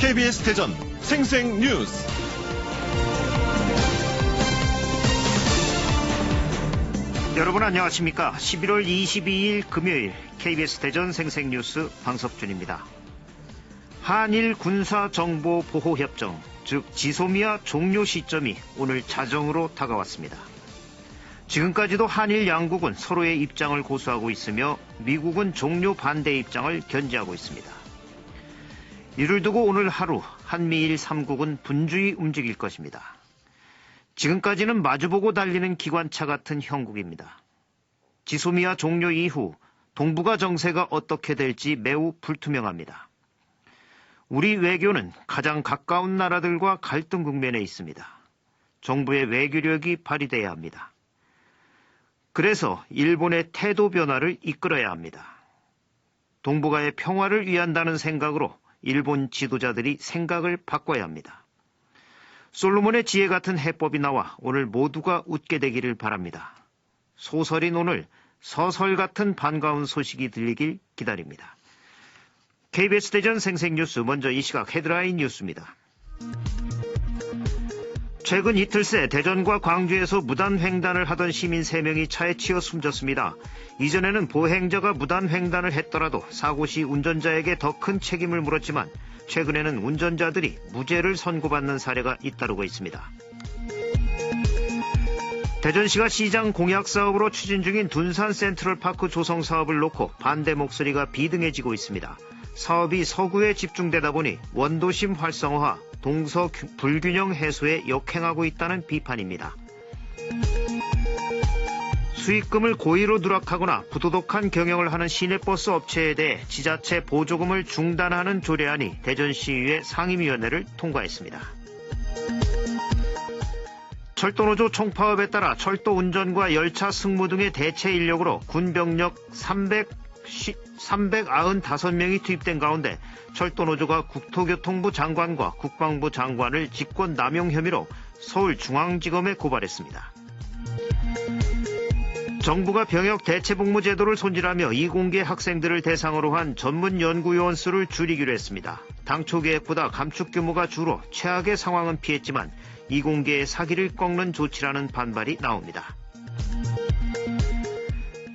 KBS 대전 생생뉴스. 여러분 안녕하십니까? 11월 22일 금요일 KBS 대전 생생뉴스 방석준입니다. 한일 군사정보보호협정, 즉 지소미아 종료 시점이 오늘 자정으로 다가왔습니다. 지금까지도 한일 양국은 서로의 입장을 고수하고 있으며 미국은 종료 반대 입장을 견지하고 있습니다. 이를 두고 오늘 하루 한미일 3국은 분주히 움직일 것입니다. 지금까지는 마주보고 달리는 기관차 같은 형국입니다. 지소미아 종료 이후 동북아 정세가 어떻게 될지 매우 불투명합니다. 우리 외교는 가장 가까운 나라들과 갈등 국면에 있습니다. 정부의 외교력이 발휘돼야 합니다. 그래서 일본의 태도 변화를 이끌어야 합니다. 동북아의 평화를 위한다는 생각으로 일본 지도자들이 생각을 바꿔야 합니다. 솔로몬의 지혜 같은 해법이 나와 오늘 모두가 웃게 되기를 바랍니다. 소설인 오늘 서설 같은 반가운 소식이 들리길 기다립니다. KBS 대전 생생뉴스, 먼저 이 시각 헤드라인 뉴스입니다. 최근 이틀 새 대전과 광주에서 무단횡단을 하던 시민 3명이 차에 치여 숨졌습니다. 이전에는 보행자가 무단횡단을 했더라도 사고 시 운전자에게 더 큰 책임을 물었지만 최근에는 운전자들이 무죄를 선고받는 사례가 잇따르고 있습니다. 대전시가 시장 공약 사업으로 추진 중인 둔산 센트럴파크 조성 사업을 놓고 반대 목소리가 비등해지고 있습니다. 사업이 서구에 집중되다 보니 원도심 활성화, 동서 불균형 해소에 역행하고 있다는 비판입니다. 수익금을 고의로 누락하거나 부도덕한 경영을 하는 시내버스 업체에 대해 지자체 보조금을 중단하는 조례안이 대전시의회 상임위원회를 통과했습니다. 철도노조 총파업에 따라 철도 운전과 열차 승무 등의 대체 인력으로 군병력 395명이 투입된 가운데 철도노조가 국토교통부 장관과 국방부 장관을 직권 남용 혐의로 서울중앙지검에 고발했습니다. 정부가 병역 대체복무 제도를 손질하며 이공계 학생들을 대상으로 한 전문 연구요원 수를 줄이기로 했습니다. 당초 계획보다 감축 규모가 줄어 최악의 상황은 피했지만 이공계의 사기를 꺾는 조치라는 반발이 나옵니다.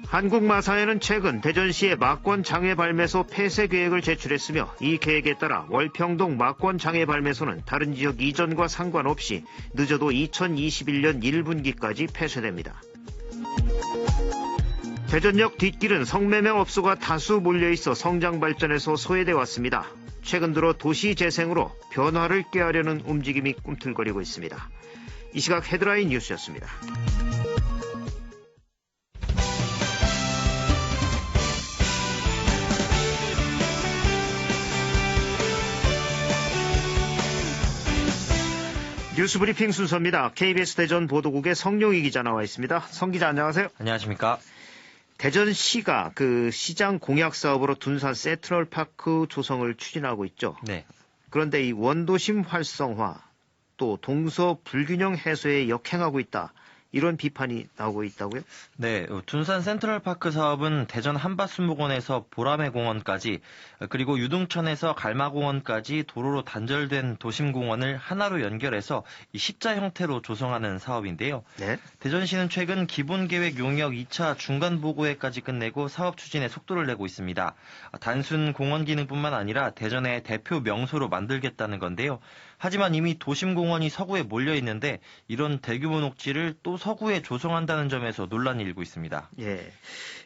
한국마사회는 최근 대전시의 막권장애발매소 폐쇄 계획을 제출했으며 이 계획에 따라 월평동 막권장애발매소는 다른 지역 이전과 상관없이 늦어도 2021년 1분기까지 폐쇄됩니다. 대전역 뒷길은 성매매업소가 다수 몰려있어 성장발전에서 소외돼 왔습니다. 최근 들어 도시 재생으로 변화를 꾀하려는 움직임이 꿈틀거리고 있습니다. 이 시각 헤드라인 뉴스였습니다. 뉴스브리핑 순서입니다. KBS 대전 보도국의 성룡희 기자 나와 있습니다. 성 기자 안녕하세요. 안녕하십니까. 대전시가 그 시장 공약 사업으로 둔산 센트럴파크 조성을 추진하고 있죠. 네. 그런데 이 원도심 활성화 또 동서 불균형 해소에 역행하고 있다. 이런 비판이 나오고 있다고요? 네, 둔산 센트럴파크 사업은 대전 한밭순복원에서 보라매 공원까지 그리고 유등천에서 갈마공원까지 도로로 단절된 도심공원을 하나로 연결해서 이 십자 형태로 조성하는 사업인데요. 네. 대전시는 최근 기본계획 용역 2차 중간보고회까지 끝내고 사업 추진에 속도를 내고 있습니다. 단순 공원 기능뿐만 아니라 대전의 대표 명소로 만들겠다는 건데요. 하지만 이미 도심공원이 서구에 몰려 있는데 이런 대규모 녹지를 또 서구에 조성한다는 점에서 논란이 일고 있습니다. 예.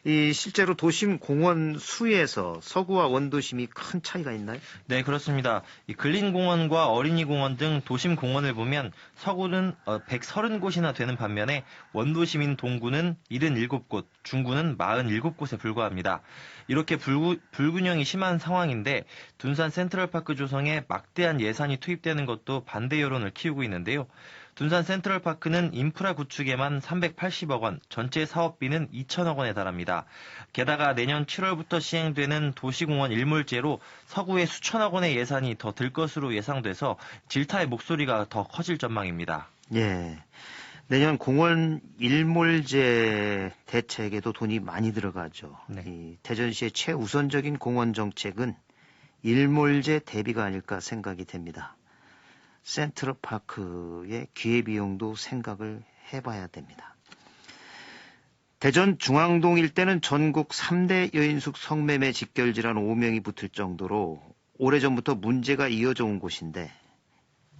이 실제로 도심 공원 수에서 서구와 원도심이 큰 차이가 있나요? 네, 그렇습니다. 이 근린공원과 어린이공원 등 도심 공원을 보면 서구는 130곳이나 되는 반면에 원도심인 동구는 77곳, 중구는 47곳에 불과합니다. 이렇게 불균형이 심한 상황인데 둔산 센트럴파크 조성에 막대한 예산이 투입되는 것도 반대 여론을 키우고 있는데요. 둔산 센트럴파크는 인프라 구축에만 380억 원, 전체 사업비는 2천억 원에 달합니다. 게다가 내년 7월부터 시행되는 도시공원 일몰제로 서구에 수천억 원의 예산이 더 들 것으로 예상돼서 질타의 목소리가 더 커질 전망입니다. 예. 내년 공원 일몰제 대책에도 돈이 많이 들어가죠. 네. 이 대전시의 최우선적인 공원 정책은 일몰제 대비가 아닐까 생각이 됩니다. 센트럴파크의 기회비용도 생각을 해봐야 됩니다. 대전 중앙동 일대는 전국 3대 여인숙 성매매 직결지라는 오명이 붙을 정도로 오래전부터 문제가 이어져 온 곳인데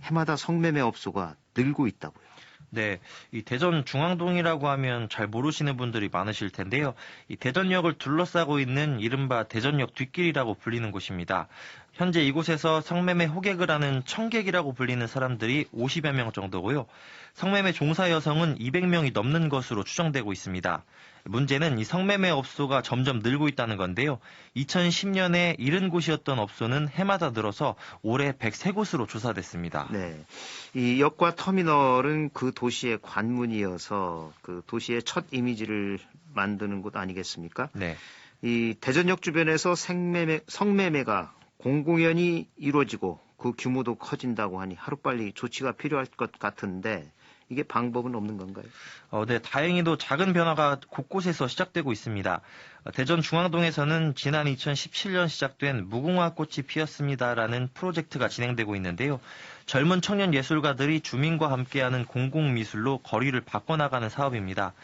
해마다 성매매 업소가 늘고 있다고요. 네, 이 대전 중앙동이라고 하면 잘 모르시는 분들이 많으실 텐데요. 이 대전역을 둘러싸고 있는 이른바 대전역 뒷길이라고 불리는 곳입니다. 현재 이곳에서 성매매 호객을 하는 청객이라고 불리는 사람들이 50여 명 정도고요. 성매매 종사 여성은 200명이 넘는 것으로 추정되고 있습니다. 문제는 이 성매매 업소가 점점 늘고 있다는 건데요. 2010년에 70곳이었던 업소는 해마다 늘어서 올해 103곳으로 조사됐습니다. 네, 이 역과 터미널은 그 도시의 관문이어서 그 도시의 첫 이미지를 만드는 곳 아니겠습니까? 네. 이 대전역 주변에서 성매매가 공공연히 이루어지고 그 규모도 커진다고 하니 하루빨리 조치가 필요할 것 같은데 이게 방법은 없는 건가요? 네, 다행히도 작은 변화가 곳곳에서 시작되고 있습니다. 대전 중앙동에서는 지난 2017년 시작된 무궁화꽃이 피었습니다라는 프로젝트가 진행되고 있는데요. 젊은 청년 예술가들이 주민과 함께하는 공공미술로 거리를 바꿔나가는 사업입니다.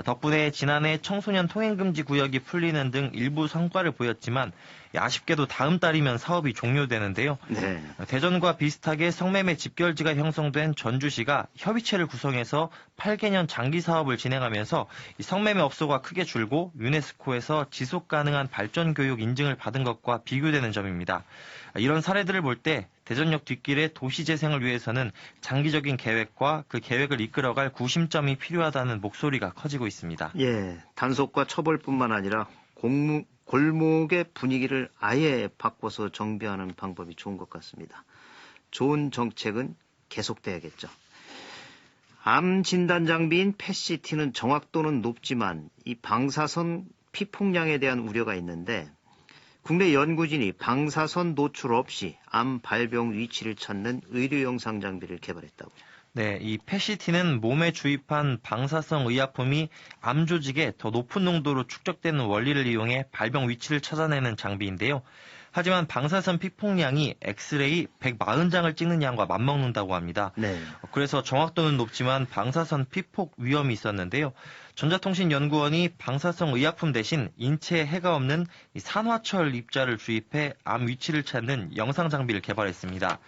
덕분에 지난해 청소년 통행금지 구역이 풀리는 등 일부 성과를 보였지만 아쉽게도 다음 달이면 사업이 종료되는데요. 네. 대전과 비슷하게 성매매 집결지가 형성된 전주시가 협의체를 구성해서 8개년 장기 사업을 진행하면서 이 성매매 업소가 크게 줄고 유네스코에서 지속가능한 발전교육 인증을 받은 것과 비교되는 점입니다. 이런 사례들을 볼 때 대전역 뒷길의 도시재생을 위해서는 장기적인 계획과 그 계획을 이끌어갈 구심점이 필요하다는 목소리가 커지고 있습니다. 예, 단속과 처벌뿐만 아니라 골목의 분위기를 아예 바꿔서 정비하는 방법이 좋은 것 같습니다. 좋은 정책은 계속돼야겠죠. 암 진단 장비인 펫CT는 정확도는 높지만 이 방사선 피폭량에 대한 우려가 있는데 국내 연구진이 방사선 노출 없이 암 발병 위치를 찾는 의료 영상 장비를 개발했다고요. 네, 이 펫CT는 몸에 주입한 방사성 의약품이 암 조직에 더 높은 농도로 축적되는 원리를 이용해 발병 위치를 찾아내는 장비인데요. 하지만 방사선 피폭량이 엑스레이 140장을 찍는 양과 맞먹는다고 합니다. 네. 그래서 정확도는 높지만 방사선 피폭 위험이 있었는데요. 전자통신연구원이 방사성 의약품 대신 인체에 해가 없는 산화철 입자를 주입해 암 위치를 찾는 영상 장비를 개발했습니다.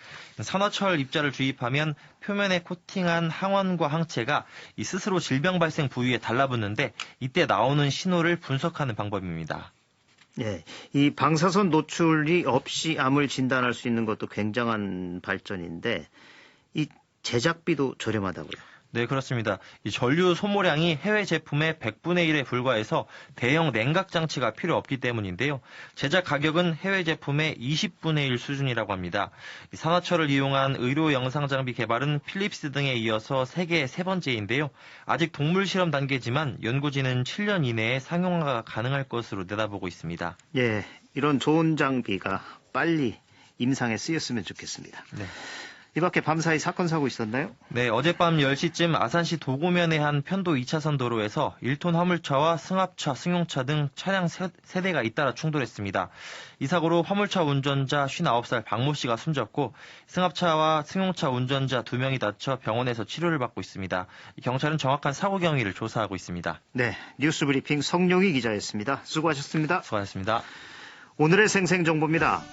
산화철 입자를 주입하면 표면에 코팅한 항원과 항체가 스스로 질병 발생 부위에 달라붙는데 이때 나오는 신호를 분석하는 방법입니다. 네, 이 방사선 노출이 없이 암을 진단할 수 있는 것도 굉장한 발전인데 이 제작비도 저렴하다고요. 네, 그렇습니다. 이 전류 소모량이 해외 제품의 100분의 1에 불과해서 대형 냉각 장치가 필요 없기 때문인데요. 제작 가격은 해외 제품의 20분의 1 수준이라고 합니다. 이 산화철을 이용한 의료 영상 장비 개발은 필립스 등에 이어서 세계 세 번째인데요. 아직 동물 실험 단계지만 연구진은 7년 이내에 상용화가 가능할 것으로 내다보고 있습니다. 예, 이런 좋은 장비가 빨리 임상에 쓰였으면 좋겠습니다. 네. 이 밖에 밤사이 사건 사고 있었나요? 네, 어젯밤 10시쯤 아산시 도구면의 한 편도 2차선 도로에서 1톤 화물차와 승합차, 승용차 등 차량 세대가 잇따라 충돌했습니다. 이 사고로 화물차 운전자 59살 박모 씨가 숨졌고 승합차와 승용차 운전자 2명이 다쳐 병원에서 치료를 받고 있습니다. 경찰은 정확한 사고 경위를 조사하고 있습니다. 네, 뉴스 브리핑 성룡희 기자였습니다. 수고하셨습니다. 수고하셨습니다. 오늘의 생생정보입니다.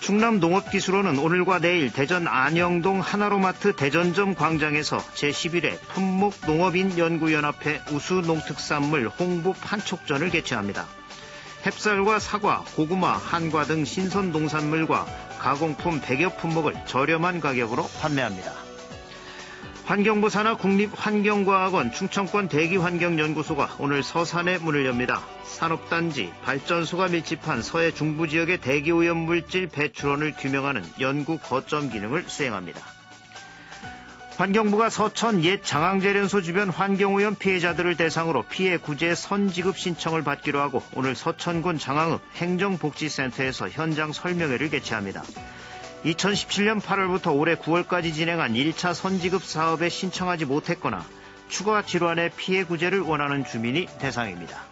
충남농업기술원은 오늘과 내일 대전 안영동 하나로마트 대전점 광장에서 제11회 품목농업인연구연합회 우수농특산물 홍보 판촉전을 개최합니다. 햅쌀과 사과, 고구마, 한과 등 신선 농산물과 가공품 100여 품목을 저렴한 가격으로 판매합니다. 환경부 산하 국립환경과학원 충청권 대기환경연구소가 오늘 서산에 문을 엽니다. 산업단지, 발전소가 밀집한 서해 중부지역의 대기오염물질 배출원을 규명하는 연구 거점 기능을 수행합니다. 환경부가 서천 옛 장항제련소 주변 환경오염 피해자들을 대상으로 피해 구제 선지급 신청을 받기로 하고 오늘 서천군 장항읍 행정복지센터에서 현장 설명회를 개최합니다. 2017년 8월부터 올해 9월까지 진행한 1차 선지급 사업에 신청하지 못했거나 추가 질환의 피해 구제를 원하는 주민이 대상입니다.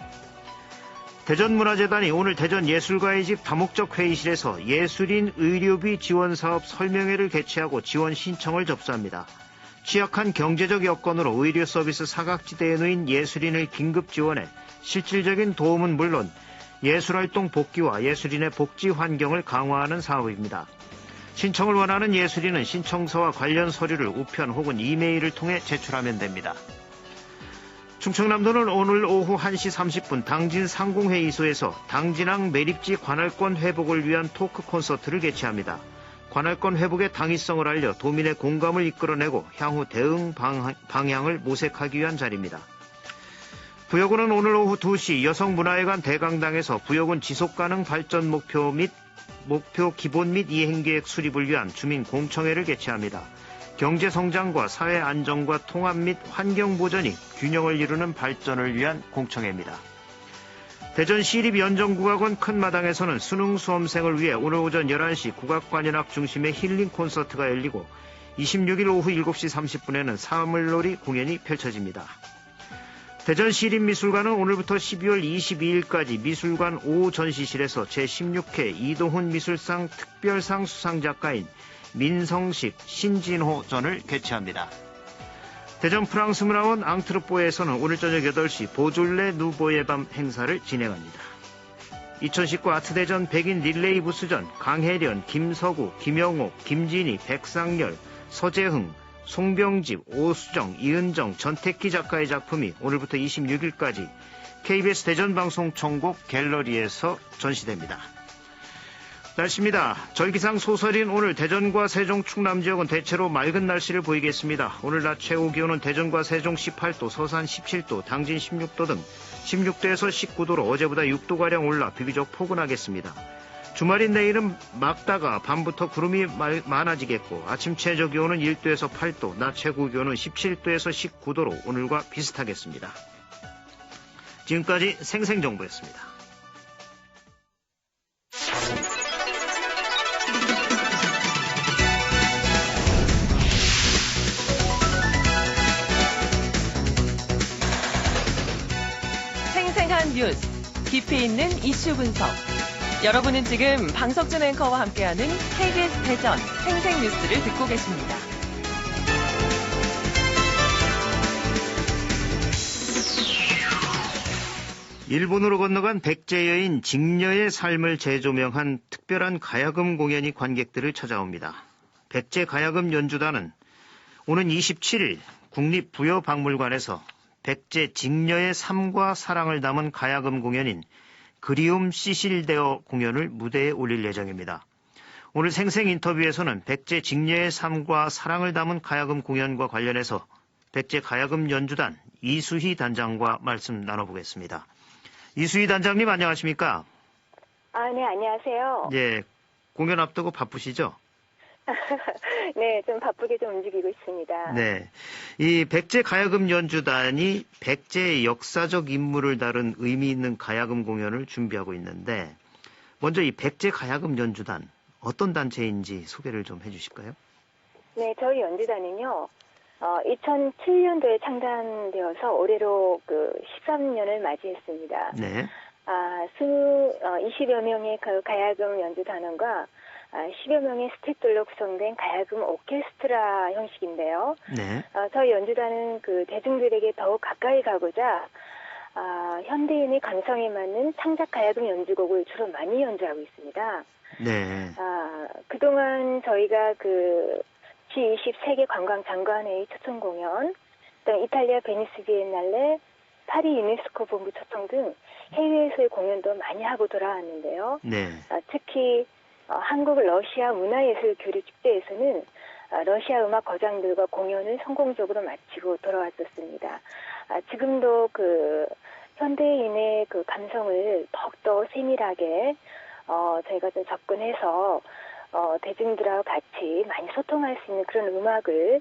대전문화재단이 오늘 대전예술가의 집 다목적 회의실에서 예술인 의료비 지원사업 설명회를 개최하고 지원 신청을 접수합니다. 취약한 경제적 여건으로 의료 서비스 사각지대에 놓인 예술인을 긴급 지원해 실질적인 도움은 물론 예술활동 복귀와 예술인의 복지 환경을 강화하는 사업입니다. 신청을 원하는 예술인은 신청서와 관련 서류를 우편 혹은 이메일을 통해 제출하면 됩니다. 충청남도는 오늘 오후 1시 30분 당진 상공회의소에서 당진항 매립지 관할권 회복을 위한 토크 콘서트를 개최합니다. 관할권 회복의 당위성을 알려 도민의 공감을 이끌어내고 향후 대응 방향을 모색하기 위한 자리입니다. 부여군은 오늘 오후 2시 여성문화회관 대강당에서 부여군 지속가능 발전 목표 기본 및 이행계획 수립을 위한 주민 공청회를 개최합니다. 경제성장과 사회 안정과 통합 및 환경보전이 균형을 이루는 발전을 위한 공청회입니다. 대전시립연정국악원 큰마당에서는 수능 수험생을 위해 오늘 오전 11시 국악관현악 중심의 힐링 콘서트가 열리고 26일 오후 7시 30분에는 사물놀이 공연이 펼쳐집니다. 대전시립미술관은 오늘부터 12월 22일까지 미술관 5 전시실에서 제16회 이동훈 미술상 특별상 수상작가인 민성식, 신진호전을 개최합니다. 대전 프랑스 문화원 앙트르포에서는 오늘 저녁 8시 보졸레 누보의 밤 행사를 진행합니다. 2019 아트대전 백인 릴레이 부스전 강혜련, 김서구, 김영옥, 김진희, 백상열, 서재흥, 송병집, 오수정, 이은정, 전택기 작가의 작품이 오늘부터 26일까지 KBS 대전방송총국 갤러리에서 전시됩니다. 날씨입니다. 절기상 소설인 오늘 대전과 세종, 충남 지역은 대체로 맑은 날씨를 보이겠습니다. 오늘 낮 최고 기온은 대전과 세종 18도, 서산 17도, 당진 16도 등 16도에서 19도로 어제보다 6도가량 올라 비교적 포근하겠습니다. 주말인 내일은 맑다가 밤부터 구름이 많아지겠고 아침 최저 기온은 1도에서 8도, 낮 최고 기온은 17도에서 19도로 오늘과 비슷하겠습니다. 지금까지 생생정보였습니다. 생생한 뉴스, 깊이 있는 이슈 분석. 여러분은 지금 방석준 앵커와 함께하는 KBS 대전 생생뉴스를 듣고 계십니다. 일본으로 건너간 백제 여인 직녀의 삶을 재조명한 특별한 가야금 공연이 관객들을 찾아옵니다. 백제 가야금 연주단은 오는 27일 국립부여박물관에서 백제 직녀의 삶과 사랑을 담은 가야금 공연인 그리움 시실데어 공연을 무대에 올릴 예정입니다. 오늘 생생 인터뷰에서는 백제 직녀의 삶과 사랑을 담은 가야금 공연과 관련해서 백제 가야금 연주단 이수희 단장과 말씀 나눠보겠습니다. 이수희 단장님 안녕하십니까? 네, 안녕하세요. 예, 공연 앞두고 바쁘시죠? 네, 좀 바쁘게 좀 움직이고 있습니다. 네. 이 백제 가야금 연주단이 백제의 역사적 인물을 다룬 의미 있는 가야금 공연을 준비하고 있는데, 먼저 이 백제 가야금 연주단, 어떤 단체인지 소개를 좀 해주실까요? 네, 저희 연주단은요, 2007년도에 창단되어서 올해로 13년을 맞이했습니다. 네. 20여 명의 가야금 연주단원과 10여 명의 스태프들로 구성된 가야금 오케스트라 형식인데요. 네. 저희 연주단은 대중들에게 더욱 가까이 가고자 현대인의 감성에 맞는 창작 가야금 연주곡을 주로 많이 연주하고 있습니다. 네. 그동안 저희가 G20 세계 관광장관회의 초청 공연, 그다음 이탈리아 베니스 비엔날레, 파리 유네스코 본부 초청 등 해외에서의 공연도 많이 하고 돌아왔는데요. 네. 특히 한국 러시아 문화예술 교류 축제에서는 러시아 음악 거장들과 공연을 성공적으로 마치고 돌아왔었습니다. 지금도 현대인의 감성을 더욱더 세밀하게 저희가 좀 접근해서 대중들하고 같이 많이 소통할 수 있는 그런 음악을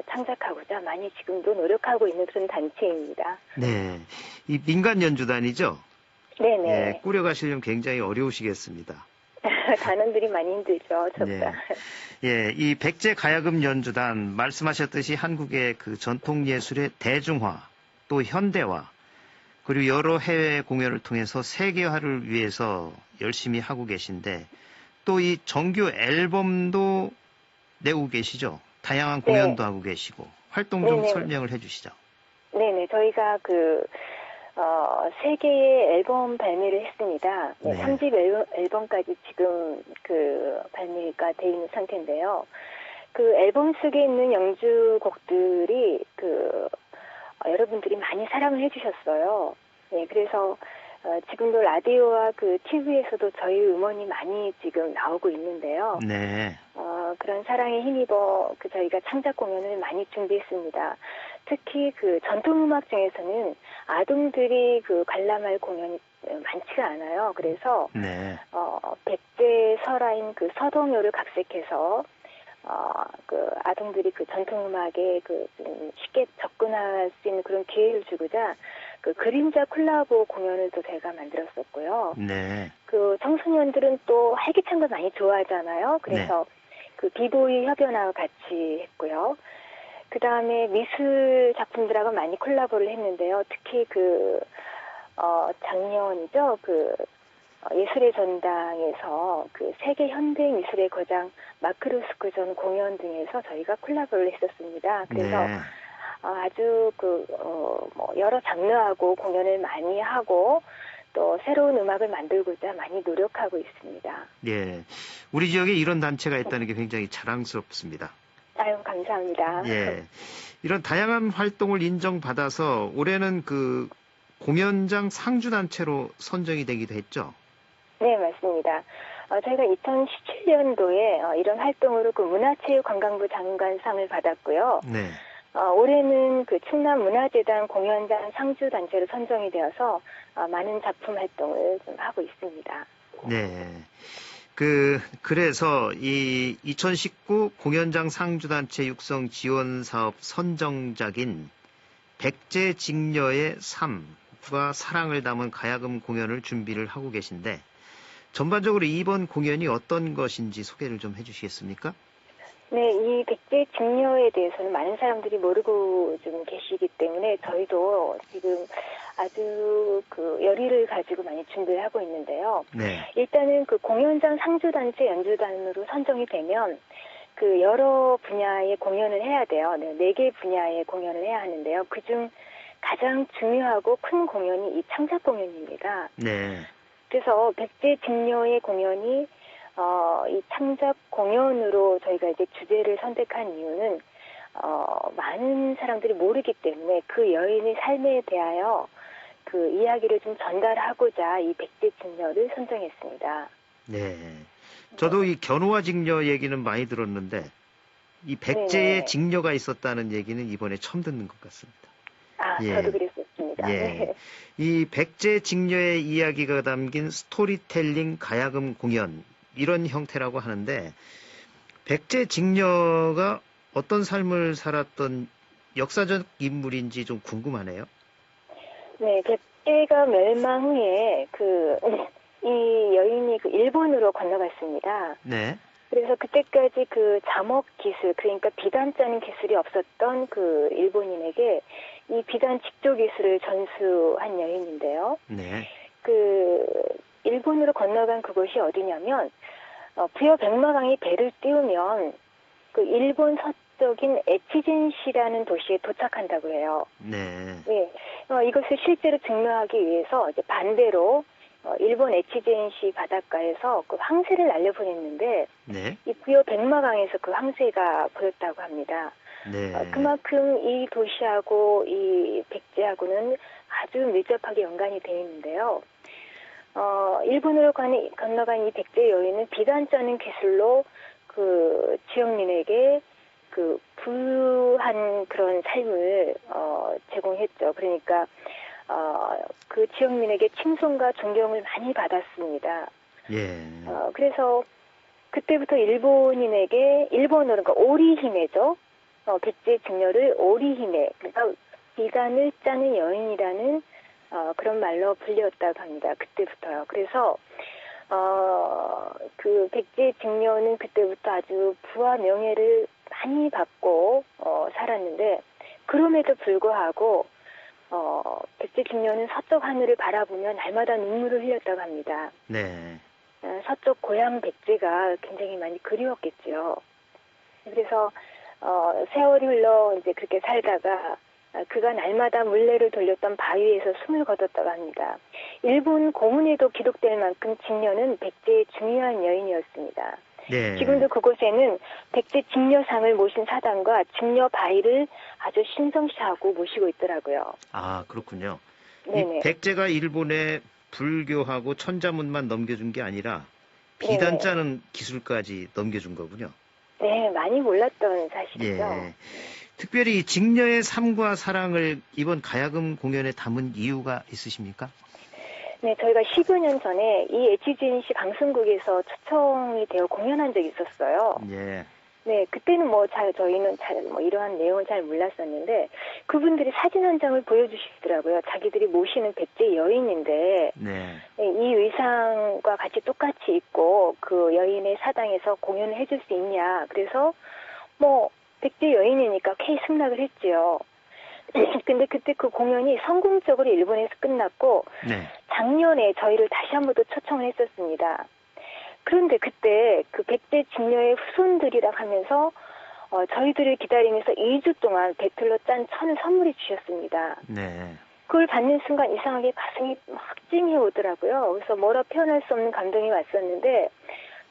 창작하고자 많이 지금도 노력하고 있는 그런 단체입니다. 네. 이 민간 연주단이죠? 네네. 네, 꾸려가시려면 굉장히 어려우시겠습니다. 단원들이 많이 힘들죠, 저보다. 네. 예, 이 백제 가야금 연주단 말씀하셨듯이 한국의 전통 예술의 대중화 또 현대화 그리고 여러 해외 공연을 통해서 세계화를 위해서 열심히 하고 계신데 또 이 정규 앨범도 내고 계시죠? 다양한 네. 공연도 하고 계시고 활동 좀 네네. 설명을 해주시죠. 네네, 저희가 세 개의 앨범 발매를 했습니다. 네, 네. 3집 앨범까지 지금 발매가 돼 있는 상태인데요. 그 앨범 속에 있는 연주곡들이 여러분들이 많이 사랑을 해주셨어요. 네, 그래서 지금도 라디오와 TV에서도 저희 음원이 많이 지금 나오고 있는데요. 네. 그런 사랑에 힘입어 저희가 창작 공연을 많이 준비했습니다. 특히 전통음악 중에서는 아동들이 아동들이 공연이 많지가 않아요. 그래서 네. 백제 설화인 서동요를 각색해서 아동들이 전통음악에 좀 쉽게 접근할 수 있는 그런 기회를 주고자 그림자 콜라보 공연을 또 제가 만들었었고요. 네. 청소년들은 또 활기찬 걸 많이 좋아하잖아요. 그래서 비보이 협연화와 같이 했고요. 그 다음에 미술 작품들하고 많이 콜라보를 했는데요. 특히 작년이죠. 예술의 전당에서 세계 현대 미술의 거장 마크 로스코 전 공연 등에서 저희가 콜라보를 했었습니다. 그래서 네. 아주 여러 장르하고 공연을 많이 하고 또 새로운 음악을 만들고자 많이 노력하고 있습니다. 예. 우리 지역에 이런 단체가 있다는 게 굉장히 자랑스럽습니다. 아유, 감사합니다. 예. 이런 다양한 활동을 인정받아서 올해는 공연장 상주단체로 선정이 되기도 했죠? 네, 맞습니다. 저희가 2017년도에 이런 활동으로 문화체육관광부 장관상을 받았고요. 네. 올해는 충남문화재단 공연장 상주단체로 선정이 되어서 많은 작품 활동을 좀 하고 있습니다. 네. 그래서 이 2019 공연장 상주단체 육성 지원 사업 선정작인 백제직녀의 삶과 사랑을 담은 가야금 공연을 준비를 하고 계신데 전반적으로 이번 공연이 어떤 것인지 소개를 좀 해주시겠습니까? 네, 이 백제 직녀에 대해서는 많은 사람들이 모르고 좀 계시기 때문에 저희도 지금 아주 열의를 가지고 많이 준비를 하고 있는데요. 네. 일단은 공연장 상주단체 연주단으로 선정이 되면 여러 분야의 공연을 해야 돼요. 네, 4개 분야의 공연을 해야 하는데요. 그중 가장 중요하고 큰 공연이 이 창작 공연입니다. 네. 그래서 백제 직녀의 공연이 이 창작 공연으로 저희가 이제 주제를 선택한 이유는 많은 사람들이 모르기 때문에 그 여인의 삶에 대하여 이야기를 좀 전달하고자 이 백제 직녀를 선정했습니다. 네. 저도 이 견우와 직녀 얘기는 많이 들었는데 이 백제의 네네. 직녀가 있었다는 얘기는 이번에 처음 듣는 것 같습니다. 예. 저도 그랬었습니다. 예. 네. 이 백제 직녀의 이야기가 담긴 스토리텔링 가야금 공연 이런 형태라고 하는데 백제 직녀가 어떤 삶을 살았던 역사적 인물인지 좀 궁금하네요. 네, 백제가 멸망 후에 이 여인이 일본으로 건너갔습니다. 네. 그래서 그때까지 자목 기술, 그러니까 비단 짜는 기술이 없었던 일본인에게 이 비단 직조 기술을 전수한 여인인데요. 네. 일본으로 건너간 그곳이 어디냐면, 부여 백마강이 배를 띄우면 일본 서쪽인 에치젠시라는 도시에 도착한다고 해요. 네. 네. 이것을 실제로 증명하기 위해서 이제 반대로 일본 에치젠시 바닷가에서 황새를 날려보냈는데 네. 이 부여 백마강에서 황새가 보였다고 합니다. 네. 그만큼 이 도시하고 이 백제하고는 아주 밀접하게 연관이 되어 있는데요. 일본으로 건너간 이 백제 여인은 비단 짜는 기술로 지역민에게 부유한 그런 삶을 제공했죠. 그러니까 그 지역민에게 칭송과 존경을 많이 받았습니다. 예. 그래서 그때부터 일본인에게 일본어로 그러니까 오리히메죠. 백제 직녀를 오리히메, 그러니까 비단을 짜는 여인이라는 그런 말로 불렸다고 합니다. 그때부터요. 그래서 백제 직녀는 그때부터 아주 부와 명예를 많이 받고 살았는데 그럼에도 불구하고 백제 직녀는 서쪽 하늘을 바라보며 날마다 눈물을 흘렸다고 합니다. 네. 서쪽 고향 백제가 굉장히 많이 그리웠겠죠. 그래서 세월이 흘러 이제 그렇게 살다가 그가 날마다 물레를 돌렸던 바위에서 숨을 거뒀다고 합니다. 일본 고문에도 기록될 만큼 직녀는 백제의 중요한 여인이었습니다. 네. 지금도 그곳에는 백제 직녀상을 모신 사당과 직녀 바위를 아주 신성시하고 모시고 있더라고요. 아, 그렇군요. 네네. 이 백제가 일본에 불교하고 천자문만 넘겨준 게 아니라 비단 짜는 기술까지 넘겨준 거군요. 네, 많이 몰랐던 사실이죠. 예. 특별히 이 직녀의 삶과 사랑을 이번 가야금 공연에 담은 이유가 있으십니까? 네, 저희가 10여 년 전에 이 HGNC 방송국에서 초청이 되어 공연한 적이 있었어요. 예. 네, 그때는 저희는 이러한 내용을 잘 몰랐었는데, 그분들이 사진 한 장을 보여주시더라고요. 자기들이 모시는 백제 여인인데, 네. 이 의상과 같이 똑같이 입고 그 여인의 사당에서 공연을 해줄 수 있냐. 그래서 백제 여인이니까 K 승낙을 했지요. 근데 그때 그 공연이 성공적으로 일본에서 끝났고, 네. 작년에 저희를 다시 한 번 더 초청을 했었습니다. 그런데 그때 그 백제 직녀의 후손들이라 하면서 저희들을 기다리면서 2주 동안 배틀로 짠 천을 선물해 주셨습니다. 네. 그걸 받는 순간 이상하게 가슴이 확 찡해 오더라고요. 그래서 뭐라 표현할 수 없는 감동이 왔었는데,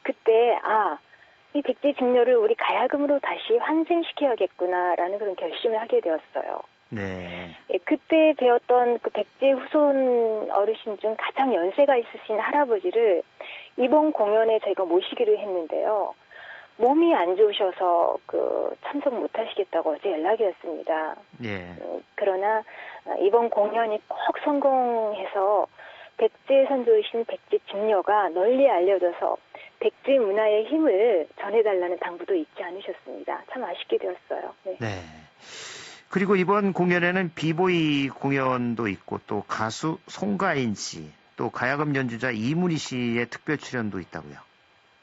그때 이 백제 직녀를 우리 가야금으로 다시 환생시켜야겠구나라는 그런 결심을 하게 되었어요. 네. 예, 그때 배웠던 그 백제 후손 어르신 중 가장 연세가 있으신 할아버지를 이번 공연에 저희가 모시기로 했는데요. 몸이 안 좋으셔서 참석 못 하시겠다고 어제 연락이 왔습니다. 예. 그러나 이번 공연이 꼭 성공해서 백제 선조이신 백제 직녀가 널리 알려져서 백제 문화의 힘을 전해달라는 당부도 잊지 않으셨습니다. 참 아쉽게 되었어요. 네. 네. 그리고 이번 공연에는 비보이 공연도 있고 또 가수 송가인 씨, 또 가야금 연주자 이문희 씨의 특별 출연도 있다고요.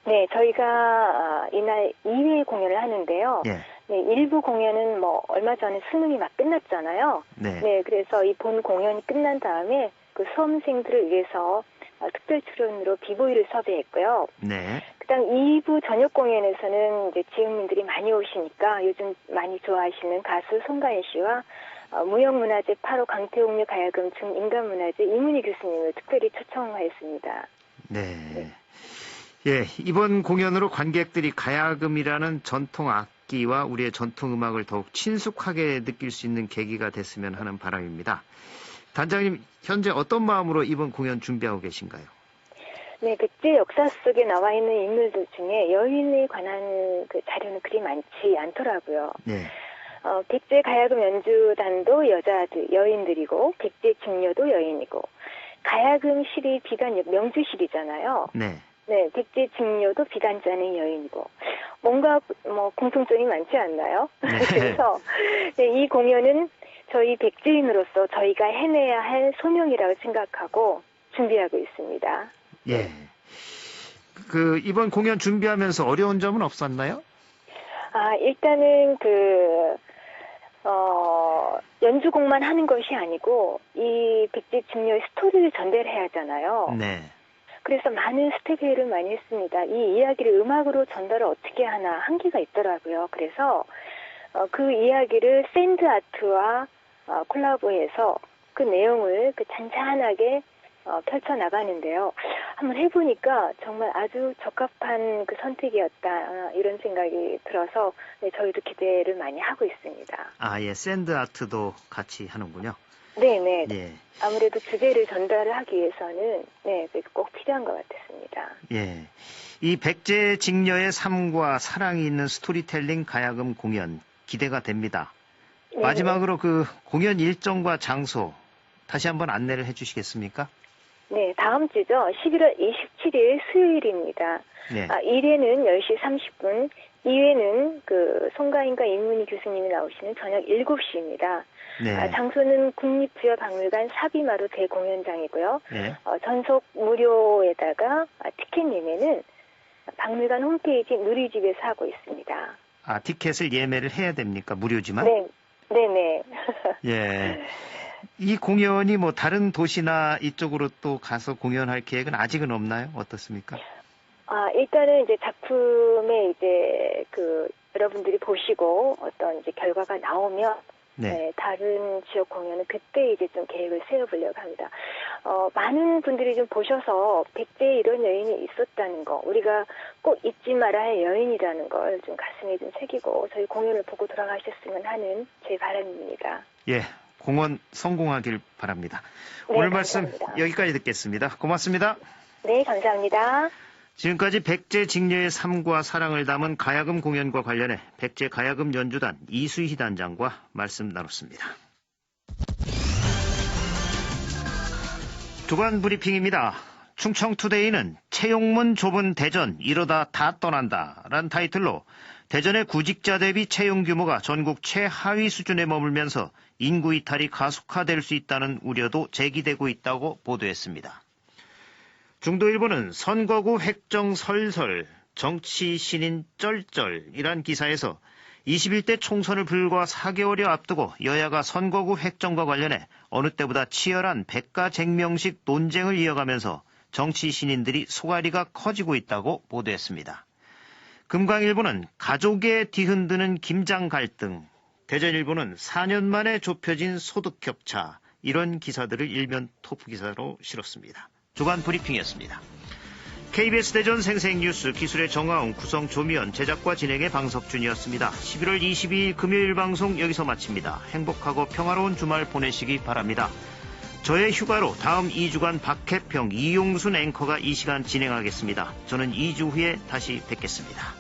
네, 저희가 이날 2회 공연을 하는데요. 예. 네, 일부 공연은 얼마 전에 수능이 막 끝났잖아요. 네. 네, 그래서 이 본 공연이 끝난 다음에 그 수험생들을 위해서 특별 출연으로 비보이를 섭외했고요. 네. 그다음 2부 저녁 공연에서는 이제 지역민들이 많이 오시니까 요즘 많이 좋아하시는 가수 송가인 씨와 무형문화재 8호 강태옥류 가야금 중인간문화재 이문희 교수님을 특별히 초청하였습니다. 네. 예, 이번 공연으로 관객들이 가야금이라는 전통 악기와 우리의 전통 음악을 더욱 친숙하게 느낄 수 있는 계기가 됐으면 하는 바람입니다. 단장님, 현재 어떤 마음으로 이번 공연 준비하고 계신가요? 네, 백제 역사 속에 나와 있는 인물들 중에 여인에 관한 그 자료는 그리 많지 않더라고요. 네. 백제 가야금 연주단도 여인들이고, 백제 직녀도 여인이고, 가야금 실이 명주실이잖아요. 네. 네, 백제 직녀도 비단자는 여인이고, 뭔가 공통점이 많지 않나요? 네. 그래서 이 공연은 저희 백제인으로서 저희가 해내야 할 소명이라고 생각하고 준비하고 있습니다. 예. 이번 공연 준비하면서 어려운 점은 없었나요? 일단은 연주곡만 하는 것이 아니고, 이 백제 직녀의 스토리를 전달해야 하잖아요. 네. 그래서 많은 스텝 회의를 많이 했습니다. 이 이야기를 음악으로 전달을 어떻게 하나 한계가 있더라고요. 그래서 그 이야기를 샌드 아트와 콜라보해서 그 내용을 잔잔하게 펼쳐나가는데요. 한번 해보니까 정말 아주 적합한 그 선택이었다, 이런 생각이 들어서 저희도 기대를 많이 하고 있습니다. 예, 샌드 아트도 같이 하는군요. 네네. 예. 아무래도 주제를 전달을 하기 위해서는 그게 꼭 필요한 것 같았습니다. 예. 이 백제 직녀의 삶과 사랑이 있는 스토리텔링 가야금 공연 기대가 됩니다. 네. 마지막으로 그 공연 일정과 장소 다시 한번 안내를 해주시겠습니까? 네, 다음 주죠. 11월 27일 수요일입니다. 네. 1회는 10시 30분, 2회는 송가인과 이문희 교수님이 나오시는 저녁 7시입니다. 네. 장소는 국립부여박물관 사비마루 대공연장이고요. 네. 전속 무료에다가 티켓 예매는 박물관 홈페이지 누리집에서 하고 있습니다. 티켓을 예매를 해야 됩니까? 무료지만? 네, 네네. 예. 이 공연이 뭐 다른 도시나 이쪽으로 또 가서 공연할 계획은 아직은 없나요? 어떻습니까? 일단은 이제 작품에 이제 여러분들이 보시고 어떤 이제 결과가 나오면 네, 다른 지역 공연은 그때 이제 좀 계획을 세워보려고 합니다. 많은 분들이 좀 보셔서 백제에 이런 여인이 있었다는 거, 우리가 꼭 잊지 말아야 할 여인이라는 걸 좀 가슴에 좀 새기고 저희 공연을 보고 돌아가셨으면 하는 제 바람입니다. 예, 공연 성공하길 바랍니다. 네, 오늘 감사합니다. 말씀 여기까지 듣겠습니다. 고맙습니다. 네, 감사합니다. 지금까지 백제 직녀의 삶과 사랑을 담은 가야금 공연과 관련해 백제 가야금 연주단 이수희 단장과 말씀 나눴습니다. 주간 브리핑입니다. 충청투데이는 채용문 좁은 대전 이러다 다 떠난다 란 타이틀로 대전의 구직자 대비 채용 규모가 전국 최하위 수준에 머물면서 인구 이탈이 가속화될 수 있다는 우려도 제기되고 있다고 보도했습니다. 중도일보는 선거구 획정 설설, 정치 신인 쩔쩔이란 기사에서 21대 총선을 불과 4개월여 앞두고 여야가 선거구 획정과 관련해 어느 때보다 치열한 백가쟁명식 논쟁을 이어가면서 정치 신인들이 소가리가 커지고 있다고 보도했습니다. 금강일보는 가족에 뒤흔드는 김장 갈등, 대전일보는 4년 만에 좁혀진 소득 격차, 이런 기사들을 일면 토프 기사로 실었습니다. 주간 브리핑이었습니다. KBS 대전 생생뉴스 기술의 정아웅, 구성 조미연, 제작과 진행의 방석준이었습니다. 11월 22일 금요일 방송 여기서 마칩니다. 행복하고 평화로운 주말 보내시기 바랍니다. 저의 휴가로 다음 2주간 박혜평, 이용순 앵커가 이 시간 진행하겠습니다. 저는 2주 후에 다시 뵙겠습니다.